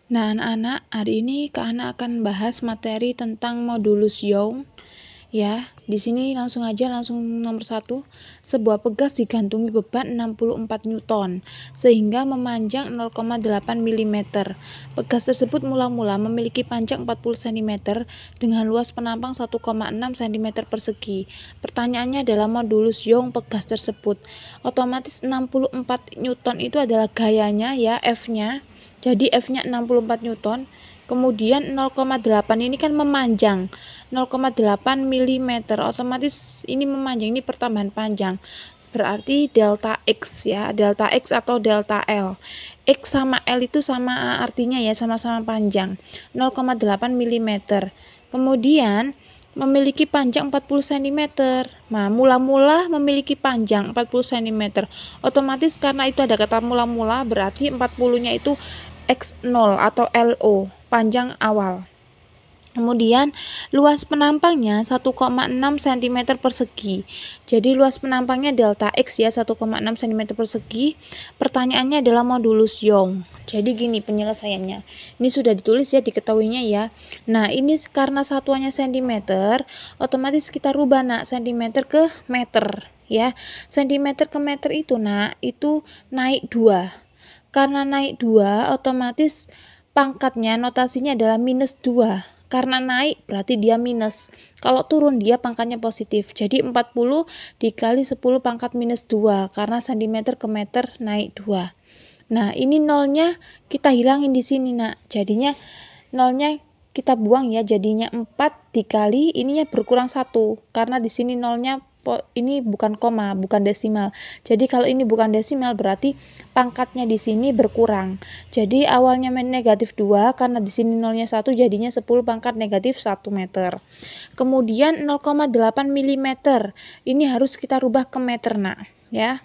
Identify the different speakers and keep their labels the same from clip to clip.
Speaker 1: Nah, anak-anak, hari ini Kak Ana akan bahas materi tentang modulus Young. Ya, di sini langsung nomor 1. Sebuah pegas digantungi beban 64 Newton sehingga memanjang 0,8 mm. Pegas tersebut mula-mula memiliki panjang 40 cm dengan luas penampang 1,6 cm persegi. Pertanyaannya adalah modulus Young pegas tersebut. Otomatis 64 Newton itu adalah gayanya ya, F-nya. Jadi F-nya 64 Newton. Kemudian 0,8 ini kan memanjang 0,8 mm, otomatis ini memanjang, ini pertambahan panjang, berarti delta X ya, delta X atau delta L. X sama L itu sama artinya ya, sama-sama panjang 0,8 mm. Kemudian memiliki panjang 40 cm. Nah, mula-mula memiliki panjang 40 cm. Otomatis karena itu ada kata mula-mula, berarti 40-nya itu X0 atau LO, panjang awal. Kemudian luas penampangnya 1,6 cm persegi. Jadi luas penampangnya delta X ya, 1,6 cm persegi. Pertanyaannya adalah modulus Young. Jadi gini penyelesaiannya. Ini sudah ditulis ya, diketahuinya ya. Nah, ini karena satuannya cm, otomatis kita rubah nak cm ke meter ya. Cm ke meter itu nak, itu naik 2. Karena naik 2, otomatis pangkatnya notasinya adalah minus 2. Karena naik berarti dia minus. Kalau turun dia pangkatnya positif. Jadi 40 dikali 10 pangkat minus 2. Karena cm ke meter naik 2. Nah, ini nolnya kita hilangin di sini nak. Jadinya nolnya kita buang ya. Jadinya 4 dikali ininya berkurang 1. Karena di sini nolnya ini bukan koma, bukan desimal. Jadi kalau ini bukan desimal berarti pangkatnya di sini berkurang. Jadi awalnya negatif 2, karena di sini nolnya 1 jadinya 10 pangkat negatif 1 meter. Kemudian 0,8 mm. Ini harus kita rubah ke meter nak ya.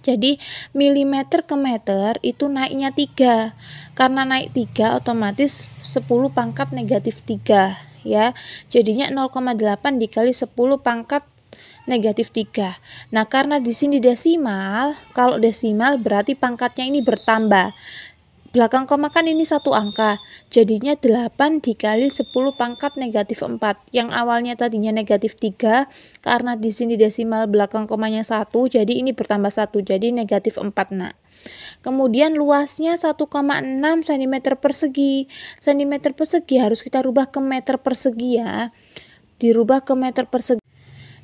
Speaker 1: Jadi milimeter ke meter itu naiknya 3. Karena naik 3 otomatis 10 pangkat negatif 3 ya. Jadinya 0,8 dikali 10 pangkat negatif 3. Nah, karena di sini desimal, kalau desimal berarti pangkatnya ini bertambah. Belakang koma kan ini satu angka, jadinya 8 dikali 10 pangkat negatif 4. Yang awalnya tadinya negatif 3, karena di sini desimal belakang komanya 1, jadi ini bertambah 1, jadi negatif 4 nak. Kemudian luasnya 1,6 cm persegi. Cm persegi harus kita rubah ke meter persegi ya. Dirubah ke meter persegi.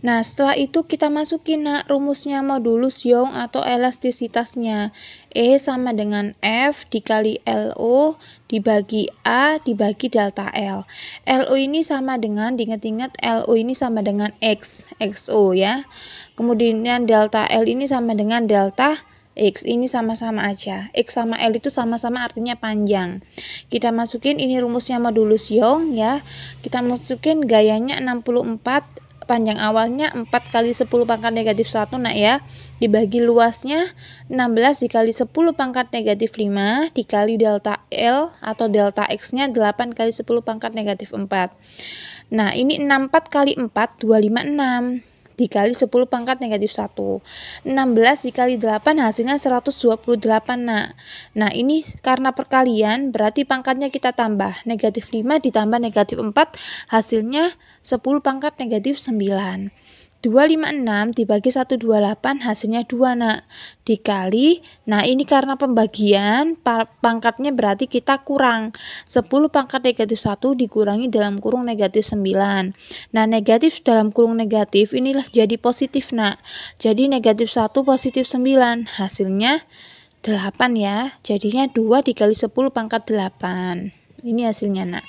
Speaker 1: Nah, setelah itu kita masukin nak rumusnya modulus Young atau elastisitasnya. E sama dengan F dikali LO dibagi A dibagi delta L. LO ini sama dengan, diingat-ingat LO ini sama dengan X, XO ya. Kemudian delta L ini sama dengan delta X, ini sama-sama aja. X sama L itu sama-sama artinya panjang. Kita masukin ini rumusnya modulus Young ya. Kita masukin gayanya 64, panjang awalnya 4 kali 10 pangkat negatif 1 nak ya, dibagi luasnya 16 dikali 10 pangkat negatif 5 dikali delta L atau delta X nya 8 kali 10 pangkat negatif 4. Nah, ini 64 kali 4 256 dikali 10 pangkat negatif 1. 16 dikali 8 hasilnya 128 nak. Nah, ini karena perkalian berarti pangkatnya kita tambah. Negatif 5 ditambah negatif 4 hasilnya 10 pangkat negatif 9. 256 dibagi 128 hasilnya 2 nak. Dikali, nah ini karena pembagian pangkatnya berarti kita kurang 10 pangkat negatif 1 dikurangi dalam kurung negatif 9. Nah, negatif dalam kurung negatif inilah jadi positif nak. Jadi negatif 1 positif 9 hasilnya 8 ya. Jadinya 2 dikali 10 pangkat 8. Ini hasilnya nak.